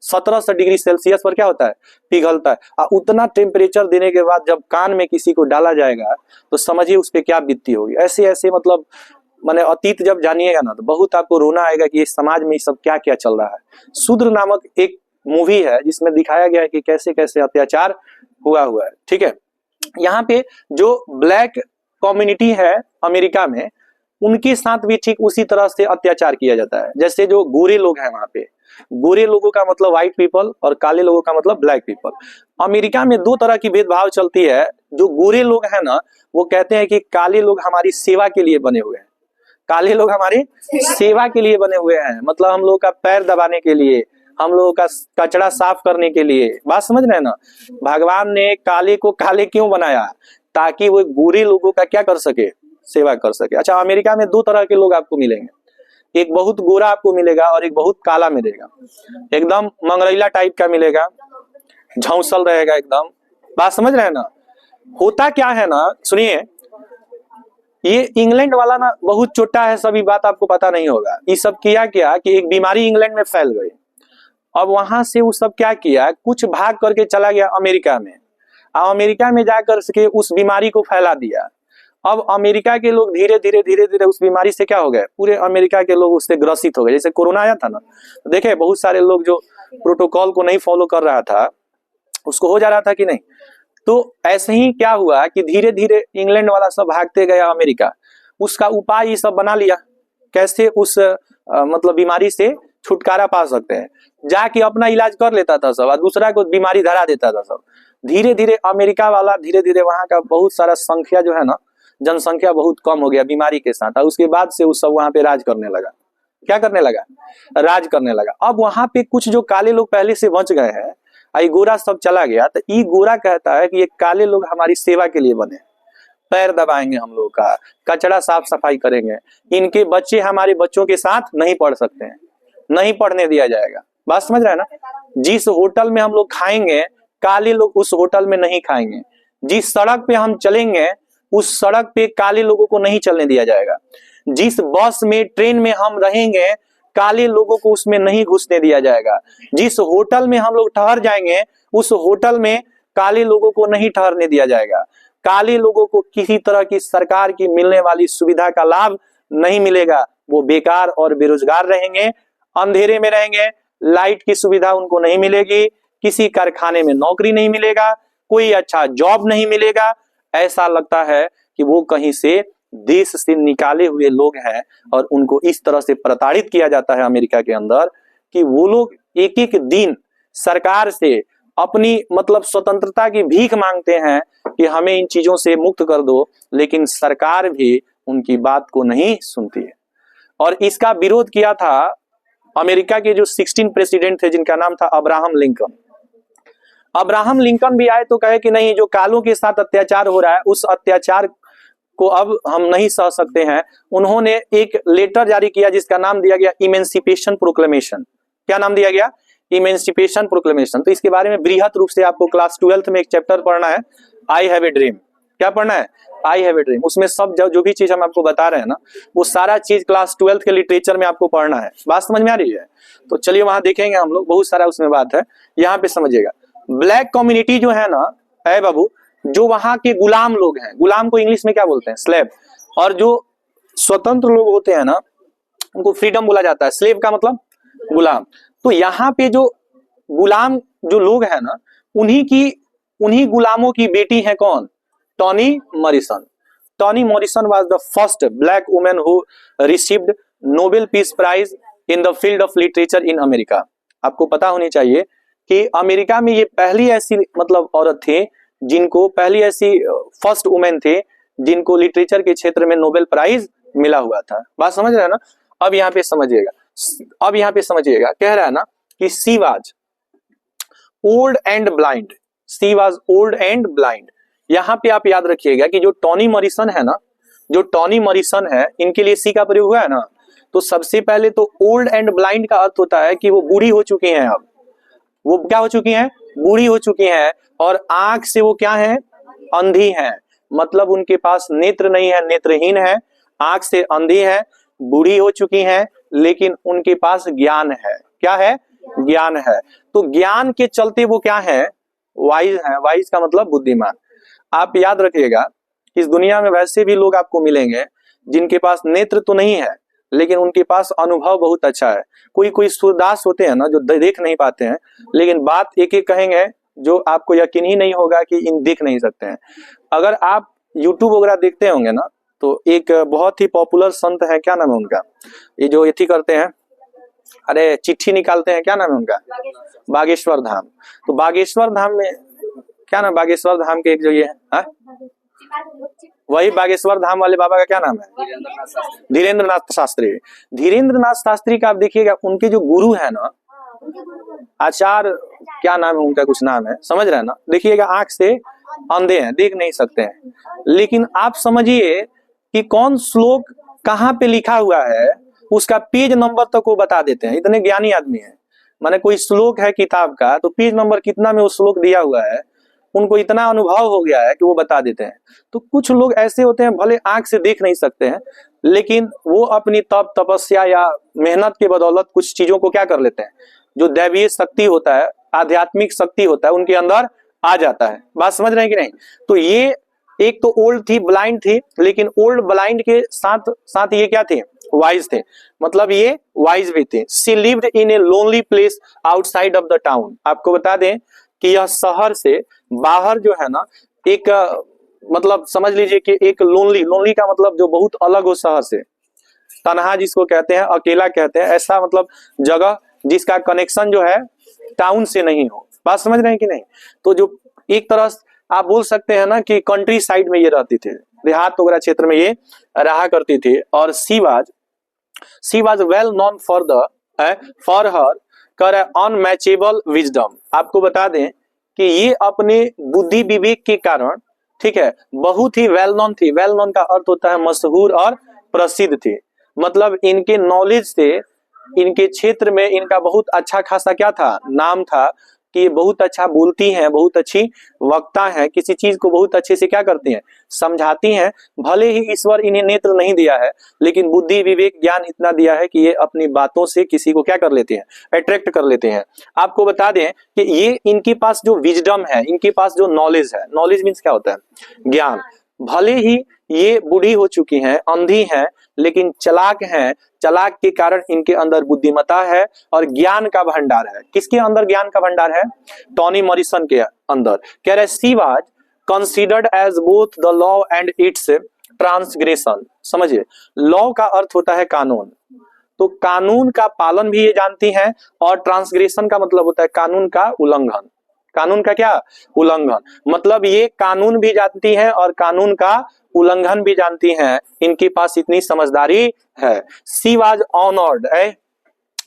1700 डिग्री सेल्सियस पर क्या होता है, पिघलता है। और उतना टेम्परेचर देने के बाद जब कान में किसी को डाला जाएगा, तो समझिए उस पर क्या बीतती होगी। ऐसे ऐसे मतलब माने अतीत जब जानिएगा ना, तो बहुत आपको रोना आएगा कि इस समाज में ये सब क्या क्या चल रहा है। शूद्र नामक एक मूवी है, जिसमें दिखाया गया है कि कैसे कैसे अत्याचार हुआ है, ठीक है। यहाँ पे जो ब्लैक कम्युनिटी है अमेरिका में, उनके साथ भी ठीक उसी तरह से अत्याचार किया जाता है। जैसे जो गोरे लोग हैं वहां पे, गोरे लोगों का मतलब व्हाइट पीपल और काले लोगों का मतलब ब्लैक पीपल। अमेरिका में दो तरह की भेदभाव चलती है। जो गोरे लोग हैं ना, वो कहते हैं कि काले लोग हमारी सेवा के लिए बने हुए हैं, काले लोग हमारी सेवा के लिए बने हुए हैं, मतलब हम लोग का पैर दबाने के लिए, हम लोगों का कचरा साफ करने के लिए। बात समझ रहे हैं ना। भगवान ने काले को काले क्यों बनाया, ताकि वो गोरे लोगों का क्या कर सके, सेवा कर सके। अच्छा, अमेरिका में दो तरह के लोग आपको मिलेंगे, एक बहुत गोरा आपको मिलेगा और एक बहुत काला मिलेगा। एकदम मंगरैला टाइप का मिलेगा, झौंसल रहेगा एकदम। बात समझ रहे हैं ना। होता क्या है ना, सुनिए, ये इंग्लैंड वाला ना बहुत छोटा है, सभी बात आपको पता नहीं होगा। ये सब किया क्या कि एक बीमारी इंग्लैंड में फैल गई। अब वहां से वो सब क्या किया, कुछ भाग करके चला गया अमेरिका में, और अमेरिका में जाकर के उस बीमारी को फैला दिया। अब अमेरिका के लोग धीरे धीरे उस बीमारी से क्या हो गए, पूरे अमेरिका के लोग उससे ग्रसित हो गए। जैसे कोरोना आया था ना, देखे बहुत सारे लोग जो प्रोटोकॉल को नहीं फॉलो कर रहा था उसको हो जा रहा था कि नहीं। तो ऐसे ही क्या हुआ कि धीरे धीरे इंग्लैंड वाला सब भागते गया अमेरिका, उसका उपाय ये सब बना लिया, कैसे उस मतलब बीमारी से छुटकारा पा सकते हैं, जाके अपना इलाज कर लेता था सब और दूसरा को बीमारी धरा देता था सब। धीरे धीरे अमेरिका वाला धीरे धीरे वहां का बहुत सारा संख्या जो है ना, जनसंख्या बहुत कम हो गया बीमारी के साथ, और उसके बाद से वो सब वहां पे राज करने लगा। क्या करने लगा, राज करने लगा। अब वहां पे कुछ जो काले लोग पहले से बच गए हैं, ये गोरा सब चला गया, तो ये गोरा कहता है कि ये काले लोग हमारी सेवा के लिए बने, पैर दबाएंगे हम लोग का, कचरा साफ सफाई करेंगे, इनके बच्चे हमारे बच्चों के साथ नहीं पढ़ सकते हैं, नहीं पढ़ने दिया जाएगा। बात समझ रहे हैं ना। जिस होटल में हम लोग खाएंगे काले लोग उस होटल में नहीं खाएंगे, जिस सड़क पे हम चलेंगे उस सड़क पे काले लोगों को नहीं चलने दिया जाएगा, जिस बस में ट्रेन में हम रहेंगे काले लोगों को उसमें नहीं घुसने दिया जाएगा, जिस होटल में हम लोग ठहर जाएंगे उस होटल में काले लोगों को नहीं ठहरने दिया जाएगा। काले लोगों को किसी तरह की सरकार की मिलने वाली सुविधा का लाभ नहीं मिलेगा, वो बेकार और बेरोजगार रहेंगे, अंधेरे में रहेंगे, लाइट की सुविधा उनको नहीं मिलेगी, किसी कारखाने में नौकरी नहीं मिलेगा, कोई अच्छा जॉब नहीं मिलेगा। ऐसा लगता है कि वो कहीं से देश से निकाले हुए लोग हैं, और उनको इस तरह से प्रताड़ित किया जाता है अमेरिका के अंदर कि वो लोग एक एक दिन सरकार से अपनी मतलब स्वतंत्रता की भीख मांगते हैं कि हमें इन चीजों से मुक्त कर दो, लेकिन सरकार भी उनकी बात को नहीं सुनती है। और इसका विरोध किया था अमेरिका के जो 16 प्रेसिडेंट थे जिनका नाम था अब्राहम लिंकन। अब्राहम लिंकन भी आए तो कहे कि नहीं, जो कालों के साथ अत्याचार हो रहा है उस अत्याचार को अब हम नहीं सह सकते हैं। उन्होंने एक लेटर जारी किया जिसका नाम दिया गया इमेंसिपेशन प्रोक्लेमेशन। क्या नाम दिया गया, इमेंसिपेशन प्रोक्लेमेशन। तो इसके बारे में बृहत रूप से आपको क्लास 12th में एक चैप्टर पढ़ना है, आई हैव ए ड्रीम। क्या पढ़ना है, आई हैव ए ड्रीम। उसमें सब जो भी चीज हम आपको बता रहे हैं ना, वो सारा चीज क्लास 12th के लिटरेचर में आपको पढ़ना है। बात समझ में आ रही है? तो चलिए वहां देखेंगे हम लोग, बहुत सारा उसमें बात है, यहाँ पे समझिएगा। ब्लैक कम्युनिटी जो है ना, है बाबू, जो वहां के गुलाम लोग हैं, गुलाम को इंग्लिश में क्या बोलते हैं, स्लेव, और जो स्वतंत्र लोग होते हैं ना उनको फ्रीडम बोला जाता है। स्लेव का मतलब गुलाम। तो यहाँ पे जो गुलाम जो लोग हैं ना, उन्हीं गुलामों की बेटी है कौन, Toni Morrison. Toni Morrison was the first black women who received Nobel peace prize in the field of literature in America. आपको पता होनी चाहिए कि अमेरिका में ये पहली ऐसी मतलब औरत थी जिनको, पहली ऐसी फर्स्ट वुमेन थे जिनको लिटरेचर के क्षेत्र में नोबेल प्राइज मिला हुआ था। बात समझ रहे हैं ना। अब यहाँ पे समझिएगा, कह रहा है ना कि she was old and blind, she was old and blind. यहाँ पे आप याद रखिएगा कि जो टॉनी मॉरिसन है ना, जो टॉनी मॉरिसन है, इनके लिए सी का प्रयोग हुआ है ना, तो सबसे पहले तो ओल्ड एंड ब्लाइंड का अर्थ होता है कि वो बूढ़ी हो चुकी हैं। अब वो क्या हो चुकी हैं, बूढ़ी हो चुकी हैं, और आंख से वो क्या है, अंधी हैं। मतलब उनके पास नेत्र नहीं है, नेत्रहीन है, आंख से अंधी है, बूढ़ी हो चुकी हैं, लेकिन उनके पास ज्ञान है। क्या है, ज्ञान है। तो ज्ञान के चलते वो क्या है, वाइज है। वाइज का मतलब बुद्धिमान। आप याद रखिएगा, इस दुनिया में वैसे भी लोग आपको मिलेंगे जिनके पास नेत्र तो नहीं है लेकिन उनके पास अनुभव बहुत अच्छा है। कोई सूरदास होते हैं ना जो देख नहीं पाते हैं, लेकिन बात एक एक कहेंगे जो आपको यकीन ही नहीं होगा कि इन देख नहीं सकते हैं। अगर आप YouTube वगैरह देखते होंगे ना, तो एक बहुत ही पॉपुलर संत है, क्या नाम है उनका, ये जो एथी करते हैं, अरे चिट्ठी निकालते हैं, क्या नाम है उनका, बागेश्वर धाम। तो बागेश्वर धाम में क्या नाम, बागेश्वर धाम के एक जो ये है, वही बागेश्वर धाम वाले बाबा का क्या नाम है, धीरेन्द्र नाथ शास्त्री। धीरेन्द्र नाथ शास्त्री का आप देखिएगा, उनके जो गुरु है ना, आचार्य क्या नाम है उनका, कुछ नाम है, समझ रहे हैं ना। देखिएगा आंख से अंधे हैं, देख नहीं सकते हैं, लेकिन आप समझिए कि कौन श्लोक कहाँ पे लिखा हुआ है, उसका पेज नंबर तक वो बता देते हैं। इतने ज्ञानी आदमी है। माने कोई श्लोक है किताब का, तो पेज नंबर कितना में वो श्लोक दिया हुआ है, उनको इतना अनुभव हो गया है कि वो बता देते हैं। तो कुछ लोग ऐसे होते हैं, भले आंख से देख नहीं सकते हैं, लेकिन वो अपनी तप तपस्या या मेहनत के बदौलत कुछ चीजों को क्या कर लेते हैं, जो दैवीय शक्ति होता है, आध्यात्मिक शक्ति होता है, उनके अंदर आ जाता है। बात समझ रहे हैं कि नहीं? तो ये एक तो ओल्ड थी, ब्लाइंड थी, लेकिन ओल्ड ब्लाइंड के साथ साथ ये क्या थे? वाइज थे, मतलब ये वाइज भी थे। She lived in a lonely place outside of the town. आपको बता दें कि यह शहर से बाहर जो है ना, एक मतलब समझ लीजिए कि एक लोनली का मतलब जो बहुत अलग हो शहर से, तन्हा जिसको कहते हैं, अकेला कहते हैं, ऐसा मतलब जगह जिसका कनेक्शन जो है टाउन से नहीं हो। बात समझ रहे हैं कि नहीं? तो जो एक तरह आप बोल सकते हैं ना कि कंट्री साइड में ये रहती थी, देहात वगैरह क्षेत्र में ये रहा करती थी। और she was well known for her unmatchable wisdom. आपको बता दें कि ये अपने बुद्धि विवेक के कारण, ठीक है, बहुत ही वेल नोन थी। वेल नोन का अर्थ होता है मशहूर और प्रसिद्ध थी, मतलब इनके नॉलेज से, इनके क्षेत्र में इनका बहुत अच्छा खासा क्या था? नाम था कि ये बहुत अच्छा बोलती हैं, बहुत अच्छी वक्ता हैं, किसी चीज को बहुत अच्छे से क्या करती हैं? समझाती हैं। भले ही ईश्वर इन्हें नेत्र नहीं दिया है, लेकिन बुद्धि विवेक ज्ञान इतना दिया है कि ये अपनी बातों से किसी को क्या कर लेते हैं? अट्रैक्ट कर लेते हैं। आपको बता दें कि ये इनके पास जो विजडम है, इनके पास जो नॉलेज है, नॉलेज मीन्स क्या होता है? ज्ञान। भले ही ये बूढ़ी हो चुकी हैं, अंधी हैं, लेकिन चालाक हैं। चालाक के कारण इनके अंदर बुद्धिमत्ता है और ज्ञान का भंडार है। किसके अंदर ज्ञान का भंडार है? टॉनी मॉरिसन के अंदर। कह रहे she was considered as both the law and its transgression. समझिए, लॉ का अर्थ होता है कानून, तो कानून का पालन भी ये जानती हैं, और ट्रांसग्रेशन का मतलब होता है कानून का उल्लंघन। कानून का क्या? उल्लंघन। मतलब ये कानून भी जानती हैं और कानून का उल्लंघन भी जानती हैं। इनके पास इतनी समझदारी है। She was honoured,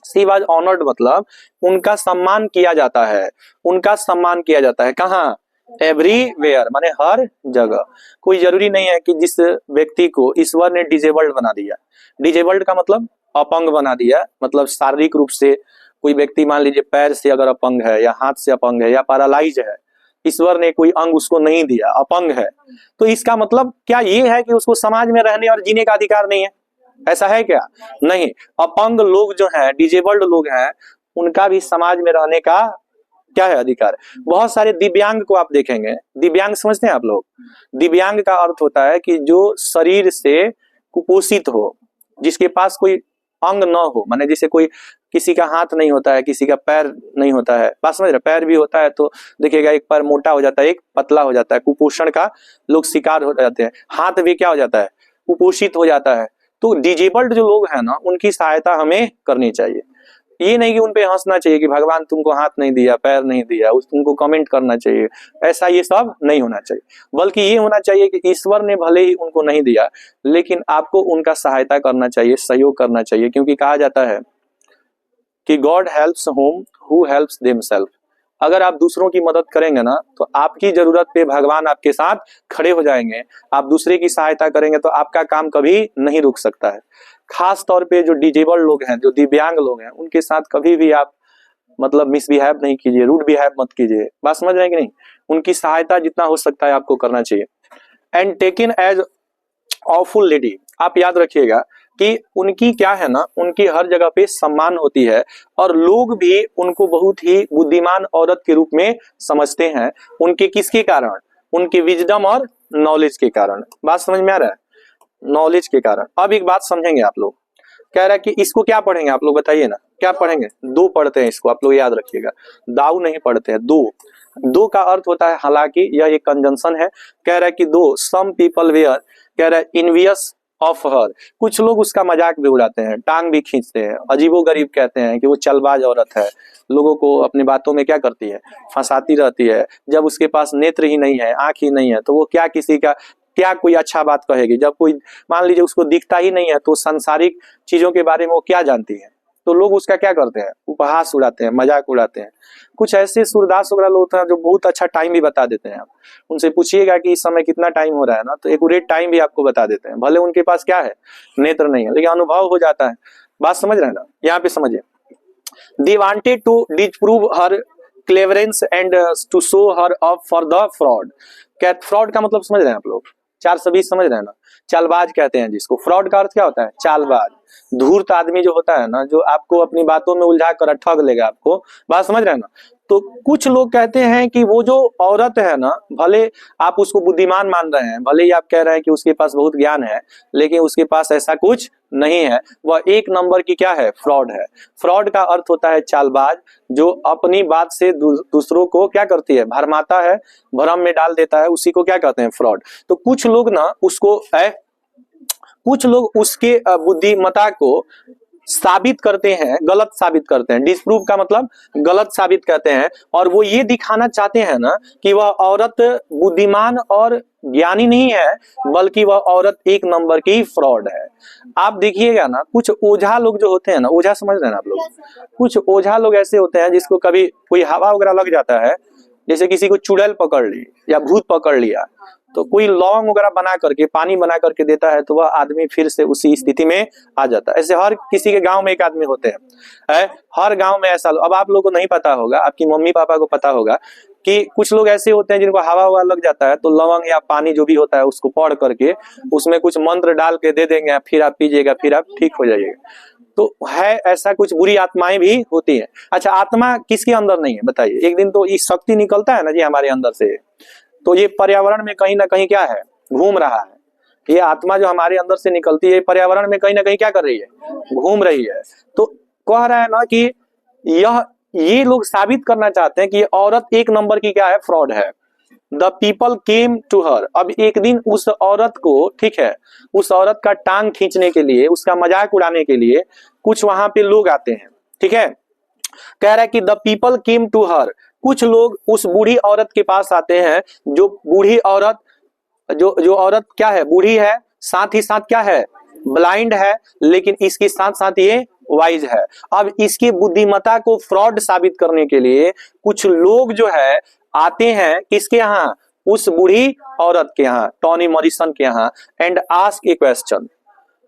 she was honoured मतलब उनका सम्मान किया जाता है। उनका सम्मान किया जाता है कहाँ? एवरीवेयर, माने हर जगह। कोई जरूरी नहीं है कि जिस व्यक्ति को ईश्वर ने डिजेबल्ड बना दिया, डिजेबल्ड का मतलब अपंग बना दिया, मतलब शारीरिक रूप से कोई व्यक्ति मान लीजिए पैर से अगर अपंग है, या हाथ से अपंग है, या पैरालाइज है, ईश्वर ने कोई अंग उसको नहीं दिया, अपंग है, तो इसका मतलब क्या ये है कि उसको समाज में रहने और जीने का अधिकार नहीं है? ऐसा है क्या? नहीं। अपंग लोग जो हैं, डिजेबल्ड लोग हैं, उनका भी समाज में रहने का क्या है? अधिकार। बहुत सारे दिव्यांग को आप देखेंगे, दिव्यांग समझते हैं आप लोग? दिव्यांग का अर्थ होता है कि जो शरीर से कुपोषित हो, जिसके पास कोई अंग न हो, माने जैसे कोई किसी का हाथ नहीं होता है, किसी का पैर नहीं होता है। बात समझ रहे? पैर भी होता है तो देखिएगा एक पैर मोटा हो जाता है, एक पतला हो जाता है। कुपोषण का लोग शिकार हो जाते हैं। हाथ भी क्या हो जाता है? कुपोषित हो जाता है। तो डिजेबल्ड जो लोग हैं ना, उनकी सहायता हमें करनी चाहिए। ये नहीं कि उनपे हंसना चाहिए कि भगवान तुमको हाथ नहीं दिया, पैर नहीं दिया, तुमको कमेंट करना चाहिए, ऐसा ये सब नहीं होना चाहिए। बल्कि ये होना चाहिए कि ईश्वर ने भले ही उनको नहीं दिया, लेकिन आपको उनका सहायता करना चाहिए, सहयोग करना चाहिए। क्योंकि कहा जाता है कि God helps home who helps themselves. अगर आप दूसरों की मदद करेंगे ना, तो आपकी जरूरत पे भगवान आपके साथ खड़े हो जाएंगे। आप दूसरे की सहायता करेंगे तो आपका काम कभी नहीं रुक सकता है। खास तौर पे जो डिजेबल्ड लोग हैं, जो दिव्यांग लोग हैं, उनके साथ कभी भी आप मतलब मिसबिहेव नहीं कीजिए, रूड बिहेव मत कीजिए। बात समझ रहे हैं कि नहीं? उनकी सहायता जितना हो सकता है आपको करना चाहिए। And taken as awful lady, आप याद रखिएगा कि उनकी क्या है ना, उनकी हर जगह पे सम्मान होती है, और लोग भी उनको बहुत ही बुद्धिमान औरत के रूप में समझते हैं। उनके किसके कारण? उनके विजडम और नॉलेज के कारण। बात समझ में आ रहा है? नॉलेज के कारण। अब एक बात समझेंगे आप लोग, कह रहा है कि इसको क्या पढ़ेंगे आप लोग? बताइए ना, क्या पढ़ेंगे? दो पढ़ते हैं इसको, आप लोग याद रखिएगा, दाऊ नहीं पढ़ते हैं, दो। दो का अर्थ होता है हालांकि, यह एक कंजंक्शन है। कह रहा है कि दो सम पीपल वेयर, कह रहा है इनवियस ऑफ हर, कुछ लोग उसका मजाक भी उड़ाते हैं, टांग भी खींचते हैं, अजीबोगरीब कहते हैं कि वो चलबाज औरत है, लोगों को अपनी बातों में क्या करती है? फंसाती रहती है। जब उसके पास नेत्र ही नहीं है, आंख ही नहीं है, तो वो क्या किसी का क्या कोई अच्छा बात कहेगी? जब कोई मान लीजिए उसको दिखता ही नहीं है, तो सांसारिक चीजों के बारे में वो क्या जानती है? तो लोग उसका क्या करते हैं? उपहास उड़ाते हैं, मजाक उड़ाते हैं। कुछ ऐसे सूरदास वगैरह लोग हैं जो बहुत अच्छा टाइम भी बता देते हैं। आप उनसे पूछिएगा कि इस समय कितना टाइम हो रहा है ना, तो एक्यूरेट टाइम भी आपको बता देते हैं। भले उनके पास क्या है? नेत्र नहीं है, लेकिन अनुभव हो जाता है। बात समझ रहे हैं ना? यहाँ पे समझिए, they wanted to disprove her cleverness and to show her up for the fraud. क्या फ्रॉड का मतलब समझ रहे हैं आप लोग? 420 समझ रहे हैं ना, चालबाज कहते हैं जिसको। फ्रॉड का अर्थ क्या होता है? चालबाज, धूर्त आदमी जो होता है ना, जो आपको अपनी बातों में उलझा कर ठग लेगा आपको। बात समझ रहे हैं ना। तो कुछ लोग कहते हैं कि वो जो औरत है ना, भले आप उसको बुद्धिमान मान रहे हैं, भले ही आप कह रहे हैं कि उसके पास बहुत ज्ञान है, लेकिन उसके पास ऐसा कुछ नहीं है। वह एक नंबर की क्या है? फ्रॉड है। फ्रॉड का अर्थ होता है चालबाज, जो अपनी बात से दूसरों को क्या करती है? भरमाता है, भ्रम में डाल देता है, उसी को क्या कहते हैं? फ्रॉड। तो कुछ लोग ना उसको कुछ लोग उसके बुद्धिमत्ता को साबित करते हैं, गलत साबित करते हैं। डिसप्रूव का मतलब गलत साबित करते हैं, और वो ये दिखाना चाहते हैं ना कि वह औरत बुद्धिमान और ज्ञानी नहीं है, बल्कि वह औरत एक नंबर की फ्रॉड है। आप देखिएगा ना, कुछ ओझा लोग जो होते हैं ना, ओझा समझ रहे हैं ना आप लोग, कुछ ओझा लोग ऐसे होते हैं जिसको कभी कोई हवा वगैरह लग जाता है, जैसे किसी को चुड़ैल पकड़ ली या भूत पकड़ लिया, तो कोई लौंग वगैरह बना करके, पानी बना करके देता है, तो वह आदमी फिर से उसी स्थिति में आ जाता है। ऐसे हर किसी के गांव में एक आदमी होते हैं, हर गांव में ऐसा। अब आप लोगों को नहीं पता होगा, आपकी मम्मी पापा को पता होगा कि कुछ लोग ऐसे होते हैं जिनको हवा ववा लग जाता है, तो लवंग या पानी जो भी होता है उसको पौड़ करके उसमें कुछ मंत्र डाल के दे देंगे, फिर आप पीजिएगा, फिर आप ठीक हो जाइएगा। तो है ऐसा, कुछ बुरी आत्माएं भी होती हैं। अच्छा, आत्मा किसके अंदर नहीं है बताइए? एक दिन तो ये शक्ति निकलता है ना जी हमारे अंदर से, तो ये पर्यावरण में कहीं ना कहीं क्या है? घूम रहा है। ये आत्मा जो हमारे अंदर से निकलती है, पर्यावरण में कहीं ना कहीं क्या कर रही है? घूम रही है। तो कह रहा है ना कि ये लोग साबित करना चाहते हैं कि ये औरत एक नंबर की क्या है? फ्रॉड है। The people came to her. अब एक दिन उस औरत को, ठीक है, उस औरत का टांग खींचने के लिए, उसका मजाक उड़ाने के लिए कुछ वहां पे लोग आते हैं, ठीक है। कह रहा है कि the people came to her, कुछ लोग उस बूढ़ी औरत के पास आते हैं, जो बूढ़ी औरत, जो औरत क्या है? बूढ़ी है, साथ ही साथ क्या है? ब्लाइंड है, लेकिन इसके साथ साथ ये वाइज है। अब इसकी बुद्धिमत्ता को फ्रॉड साबित करने के लिए कुछ लोग जो है आते हैं किसके यहाँ? उस बूढ़ी औरत के यहाँ, टॉनी मॉरिसन के यहाँ, एंड आस्क ए क्वेश्चन।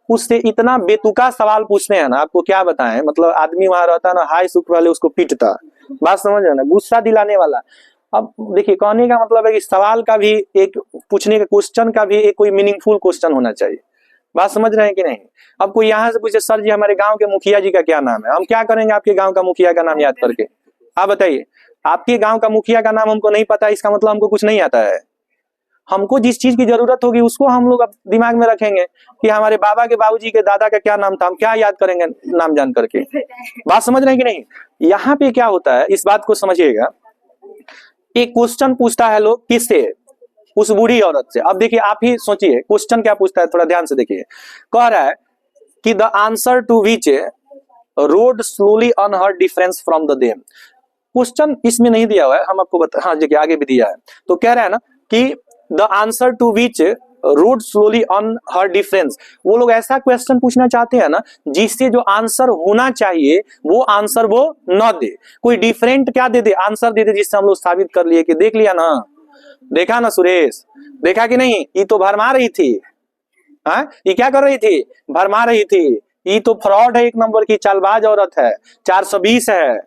उससे इतना बेतुका सवाल पूछते हैं ना, आपको क्या बताएं। मतलब आदमी वहां रहता है ना, हाय सुख वाले उसको पीटता। बात समझ रहे ना, गुस्सा दिलाने वाला। अब देखिए, कहने का मतलब है कि सवाल का भी एक, पूछने का क्वेश्चन का भी एक कोई मीनिंगफुल क्वेश्चन होना चाहिए। बात समझ रहे हैं कि नहीं? अब कोई यहाँ से पूछे, सर जी हमारे गांव के मुखिया जी का क्या नाम है? हम क्या करेंगे आपके गांव का मुखिया का नाम याद करके? आप बताइए, आपके गांव का मुखिया का नाम हमको नहीं पता, इसका मतलब हमको कुछ नहीं आता है। हमको जिस चीज की जरूरत होगी उसको हम लोग दिमाग में रखेंगे कि हमारे बाबा के बाबूजी के दादा का क्या नाम था, हम क्या याद करेंगे नाम जान करके। बात समझ रहे हैं कि नहीं? यहाँ पे क्या होता है, इस बात को समझिएगा। एक क्वेश्चन पूछता है लोग, किससे? उस बूढ़ी औरत से। अब देखिए, आप ही सोचिए क्वेश्चन क्या पूछता है, थोड़ा ध्यान से देखिए। कह रहा है कि the answer to which road slowly on her difference from the them. Question इसमें नहीं दिया हुआ है, हम आपको बता, हाँ देखिए आगे भी दिया है। तो कह रहा है ना कि the answer to which road slowly on her difference. वो लोग ऐसा क्वेश्चन पूछना चाहते हैं ना जिससे जो आंसर होना चाहिए वो आंसर वो न दे, कोई डिफरेंट क्या दे दे, आंसर दे दे, जिससे हम लोग साबित कर लिए कि देख लिया ना, देखा ना सुरेश, देखा कि नहीं, ये तो भरमा रही थी। हाँ, ये क्या कर रही थी? भरमा रही थी। ये तो फ्रॉड है, एक नंबर की चालबाज औरत है, 420 है।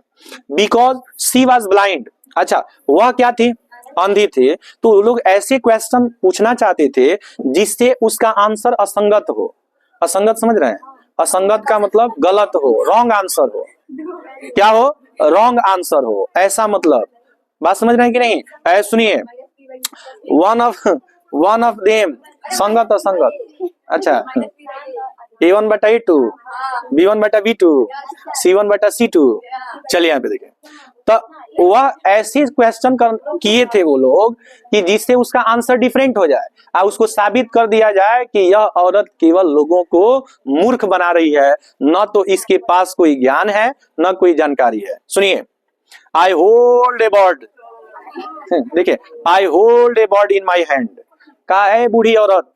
Because she was blind. अच्छा, वह क्या थी? अंधी थे। तो लोग ऐसे क्वेश्चन पूछना चाहते थे जिससे उसका आंसर असंगत हो। असंगत समझ रहे हैं? असंगत का मतलब गलत हो, रॉन्ग आंसर हो। क्या हो? रॉन्ग आंसर हो, ऐसा मतलब। बात समझ रहे हैं कि नहीं? सुनिए, वन ऑफ देम, संगत असंगत। अच्छा, A1/A2, B1/B2, C1/C2। चलिए यहाँ पे देखिए, तो वह ऐसे क्वेश्चन किए थे वो लोग कि जिससे उसका आंसर डिफरेंट हो जाए और उसको साबित कर दिया जाए कि यह औरत केवल लोगों को मूर्ख बना रही है, न तो इसके पास कोई ज्ञान है न कोई जानकारी है। सुनिए, आई होल्ड ए बर्ड, देखिए, I hold a bird in my hand. कहा है बूढ़ी औरत,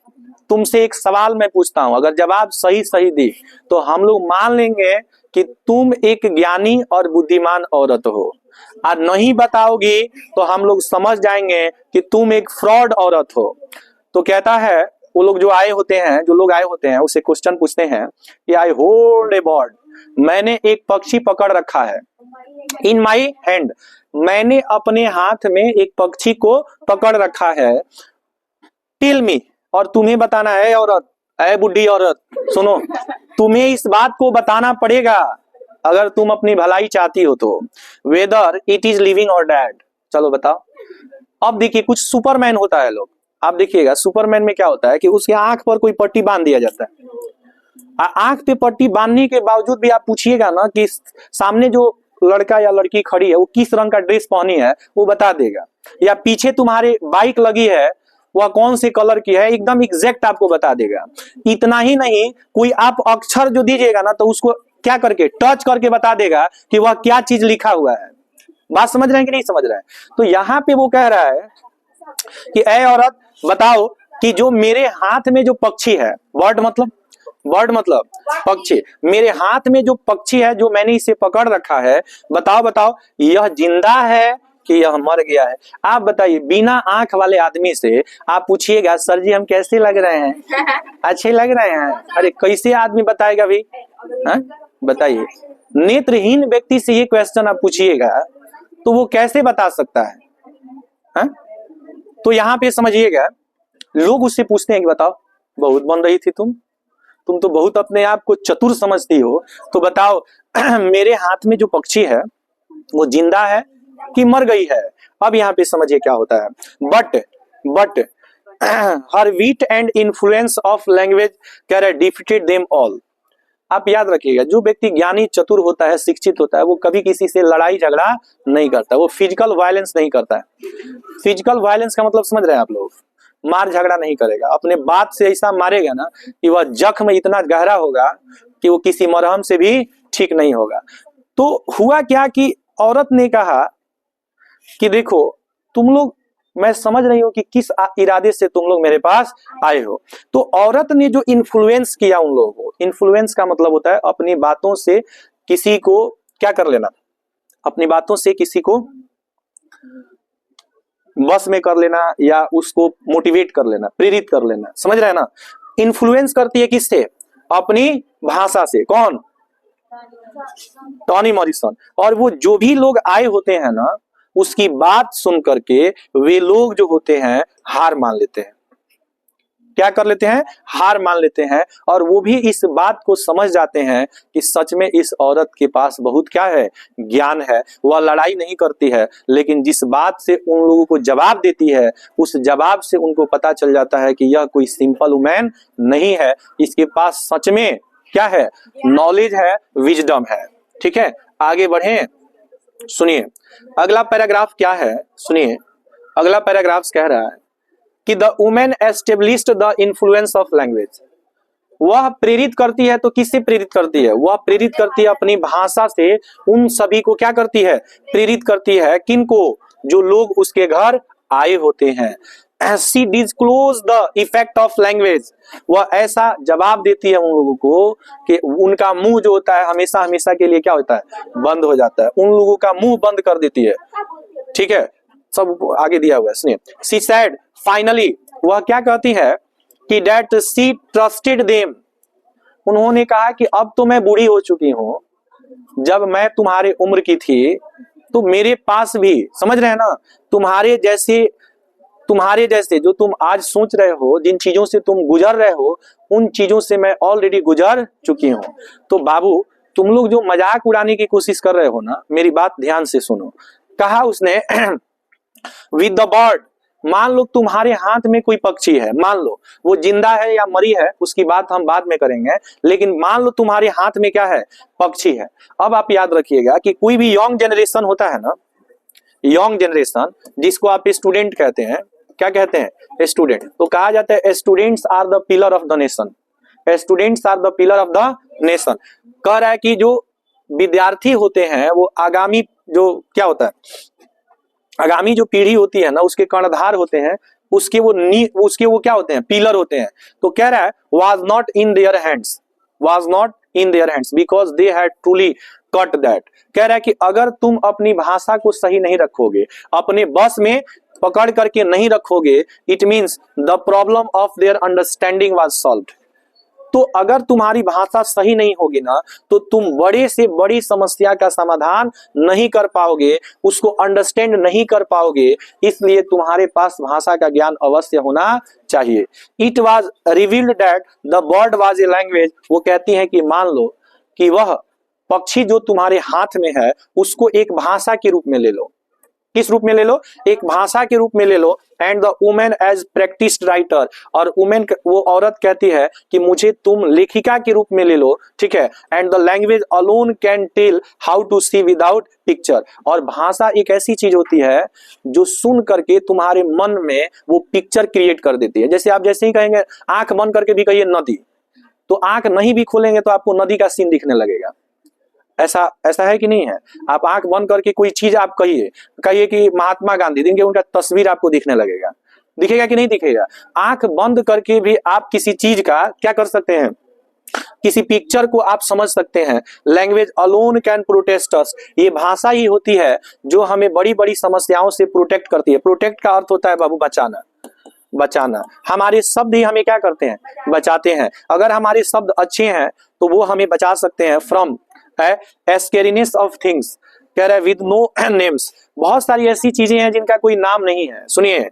तुमसे एक सवाल मैं पूछता हूं, अगर जवाब सही सही दी तो हम लोग मान लेंगे कि तुम एक ज्ञानी और बुद्धिमान औरत हो, और नहीं बताओगी तो हम लोग समझ जाएंगे कि तुम एक फ्रॉड औरत हो। तो कहता है, वो लोग जो आए होते हैं, जो लोग आए होते हैं, उसे क्वेश्चन पूछते हैं कि आई होल्ड ए बर्ड, मैंने एक पक्षी पकड़ रखा है। इन माई हैंड, मैंने अपने हाथ में एक पक्षी को पकड़ रखा है। टेल मी, और तुम्हें बताना है औरत, ऐ बुढ़ी औरत सुनो, तुम्हें इस बात को बताना पड़ेगा अगर तुम अपनी भलाई चाहती हो तो, वेदर इट इज लिविंग और डेड। चलो बताओ। अब देखिए कुछ सुपरमैन होता है लोग, आप देखिएगा सुपरमैन में क्या होता है कि उसके आंख पर कोई पट्टी बांध दिया जाता है। आंख पे पट्टी बांधने के बावजूद भी आप पूछिएगा ना कि सामने जो लड़का या लड़की खड़ी है वो किस रंग का ड्रेस पहनी है वो बता देगा, या पीछे तुम्हारे बाइक लगी है वह कौन से कलर की है एकदम एग्जैक्ट आपको बता देगा। इतना ही नहीं, कोई आप अक्षर जो दीजिएगा ना तो उसको क्या करके टच करके बता देगा कि वह क्या चीज लिखा हुआ है। बात समझ रहे हैं कि नहीं समझ रहे हैं? तो यहाँ पे वो कह रहा है कि ऐ औरत बताओ कि जो मेरे हाथ में जो पक्षी है, बर्ड मतलब पक्षी, मेरे हाथ में जो पक्षी है जो मैंने इसे पकड़ रखा है, बताओ यह जिंदा है कि यह मर गया है। आप बताइए, बिना आंख वाले आदमी से आप पूछिएगा सर जी हम कैसे लग रहे हैं, अच्छे लग रहे हैं, अरे कैसे आदमी बताएगा भाई? बताइए, नेत्रहीन व्यक्ति से ये क्वेश्चन आप पूछिएगा तो वो कैसे बता सकता है? तो यहाँ पे समझिएगा, लोग उससे पूछते हैं कि बताओ बहुत बन रही थी तुम तो बहुत अपने आप को चतुर समझती हो, तो बताओ मेरे हाथ में जो पक्षी है वो जिंदा है कि मर गई है? अब यहाँ पे समझिए क्या होता है। But her wit and influence of language care defeated them all. आप याद रखिएगा, जो व्यक्ति ज्ञानी चतुर होता है, शिक्षित होता है, वो कभी किसी से लड़ाई झगड़ा नहीं करता, वो फिजिकल वायलेंस नहीं करता है। फिजिकल वायलेंस का मतलब समझ रहे हैं आप लोग? मार झगड़ा नहीं करेगा, अपने बात से ऐसा मारेगा ना कि वह जख्म इतना गहरा होगा कि वो किसी मरहम से भी ठीक नहीं होगा। तो हुआ क्या कि औरत ने कहा कि देखो तुम लोग, मैं समझ रही हूँ कि किस इरादे से तुम लोग मेरे पास आए हो। तो औरत ने जो इन्फ्लुएंस किया उन लोगों को, इन्फ्लुएंस का मतलब होता है अपनी बातों से किसी को क्या कर लेना, अपनी बातों से किसी को बस में कर लेना या उसको मोटिवेट कर लेना, प्रेरित कर लेना, समझ रहे हैं ना? इन्फ्लुएंस करती है किससे? अपनी भाषा से। कौन? Toni Morrison. और वो जो भी लोग आए होते हैं ना, उसकी बात सुन करके वे लोग जो होते हैं हार मान लेते हैं। क्या कर लेते हैं? हार मान लेते हैं। और वो भी इस बात को समझ जाते हैं कि सच में इस औरत के पास बहुत क्या है, ज्ञान है। वह लड़ाई नहीं करती है, लेकिन जिस बात से उन लोगों को जवाब देती है, उस जवाब से उनको पता चल जाता है कि यह कोई सिंपल वुमेन नहीं है, इसके पास सच में क्या है, नॉलेज है, विजडम है। ठीक है, आगे बढ़े, सुनिए अगला पैराग्राफ क्या है, सुनिए अगला पैराग्राफ कह रहा है कि the women established the influence of language. वह प्रेरित करती है, तो किससे प्रेरित करती है? वह प्रेरित करती है अपनी भाषा से उन सभी को, क्या करती है, प्रेरित करती है। किनको? जो लोग उसके घर आए होते हैं। She disclose the effect of language। वह ऐसा जवाब देती है उन लोगों को कि उनका मुंह जो होता है हमेशा हमेशा के लिए क्या होता है, बंद हो जाता है। उन लोगों का मुंह बंद कर देती है। ठीक है, सब आगे दिया हुआ है, सुनिए। She said finally, वह क्या कहती है कि that she trusted them। उन्होंने कहा कि अब तो मैं बूढ़ी हो चुकी हूँ, जब मैं तुम्हारे उम्र की थी तो मेरे पास भी, समझ रहे हैं ना, तुम्हारे जैसे जो तुम आज सोच रहे हो, जिन चीजों से तुम गुजर रहे हो, उन चीजों से मैं ऑलरेडी गुजर चुकी हूँ। तो बाबू तुम लोग जो मजाक उड़ाने की कोशिश कर रहे हो ना, मेरी बात ध्यान से सुनो। कहा उसने विद द बर्ड, मान लो तुम्हारे हाथ में कोई पक्षी है, मान लो वो जिंदा है या मरी है उसकी बात हम बाद में करेंगे, लेकिन मान लो तुम्हारे हाथ में क्या है, पक्षी है। अब आप याद रखिएगा कि कोई भी यंग जनरेशन होता है ना, यंग जनरेशन जिसको आप स्टूडेंट कहते हैं, क्या कहते हैं, स्टूडेंट, तो कहा जाता है students are the pillar of the nation. Students are the pillar of the nation. कह रहा है कि जो विद्यार्थी होते हैं वो आगामी जो क्या होता है, आगामी जो पीढ़ी होती है ना, उसके कर्णधार होते हैं, उसके वो क्या होते हैं, पिलर होते हैं। तो कह रहा है was not in their hands because they had truly cut that। कह रहा है कि अगर तुम अपनी भाषा को सही नहीं रखोगे, अपने बस में पकड़ करके नहीं रखोगे, it means the problem of their understanding was solved. तो अगर तुम्हारी भाषा सही नहीं होगी ना, तो तुम बड़े से बड़ी समस्या का समाधान नहीं कर पाओगे, उसको अंडरस्टैंड नहीं कर पाओगे। इसलिए तुम्हारे पास भाषा का ज्ञान अवश्य होना चाहिए। It was revealed that the bird was a language. वो कहती है कि मान लो कि वह पक्षी जो तुम्हारे हाथ में है उसको एक भाषा के रूप में ले लो। किस रूप में ले लो? एक भाषा के रूप में ले लो। And the women as practised writer, और वुमेन वो औरत कहती है कि मुझे तुम लेखिका के रूप में ले लो, ठीक है। And the language alone can tell how to see without picture, और भाषा एक ऐसी चीज होती है जो सुन करके तुम्हारे मन में वो पिक्चर क्रिएट कर देती है। जैसे आप जैसे ही कहेंगे आंख बंद करके भी कहिए नदी, तो आंख नहीं भी खोलेंगे तो आपको नदी का सीन दिखने लगेगा। ऐसा है कि नहीं है? आप आंख बंद करके कोई चीज आप कहिए कि महात्मा गांधी, देंगे उनका तस्वीर आपको दिखने लगेगा। दिखेगा कि नहीं दिखेगा? आंख बंद करके भी आप किसी चीज का क्या कर सकते हैं, किसी पिक्चर को आप समझ सकते हैं। Language alone can protect us, ये भाषा ही होती है जो हमें बड़ी बड़ी समस्याओं से प्रोटेक्ट करती है। प्रोटेक्ट का अर्थ होता है बाबू बचाना। हमारे शब्द ही हमें क्या करते हैं, बचाते हैं। अगर हमारे शब्द अच्छे हैं तो वो हमें बचा सकते हैं फ्रॉम स्कैरीनेस ऑफ थिंग्स, कह रहे विद नो नेम्स। बहुत सारी ऐसी चीजें हैं जिनका कोई नाम नहीं है। सुनिए,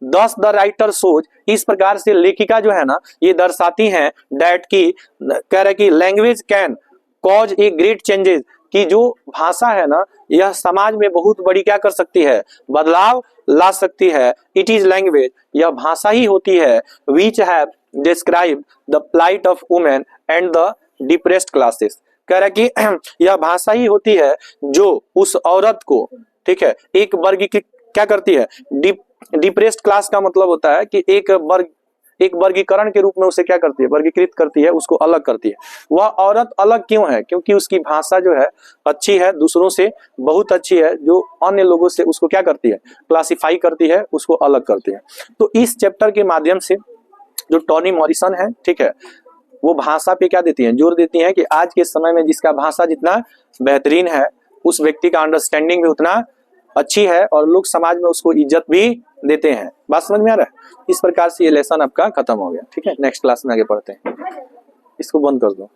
दस द राइटर सोच, इस प्रकार से लेखिका जो है ना ये दर्शाती हैं दैट की, कह रहे कि language can cause a great changes, कि जो भाषा है ना यह समाज में बहुत बड़ी क्या कर सकती है, बदलाव ला सकती है। इट इज लैंग्वेज, यह भाषा ही होती है which have describe the plight of women and the depressed classes. कह रहा कि यह भाषा ही होती है जो उस औरत को, ठीक है, एक वर्ग की क्या करती है, डिप्रेस्ड क्लास का मतलब होता है कि एक वर्गीकरण के रूप में उसे क्या करती है, वर्गीकृत करती है, उसको अलग करती है। वह औरत अलग क्यों है? क्योंकि उसकी भाषा जो है अच्छी है, दूसरों से बहुत अच्छी है, जो अन्य लोगों से उसको क्या करती है, क्लासिफाई करती है, उसको अलग करती है। तो इस चैप्टर के माध्यम से जो टॉनी मॉरिसन है, ठीक है, वो भाषा पे क्या देती हैं, जोर देती हैं कि आज के समय में जिसका भाषा जितना बेहतरीन है उस व्यक्ति का अंडरस्टैंडिंग भी उतना अच्छी है और लोग समाज में उसको इज्जत भी देते हैं। बात समझ में आ रहा है? इस प्रकार से ये लेसन आपका खत्म हो गया। ठीक है, नेक्स्ट क्लास में आगे पढ़ते हैं। इसको बंद कर दो।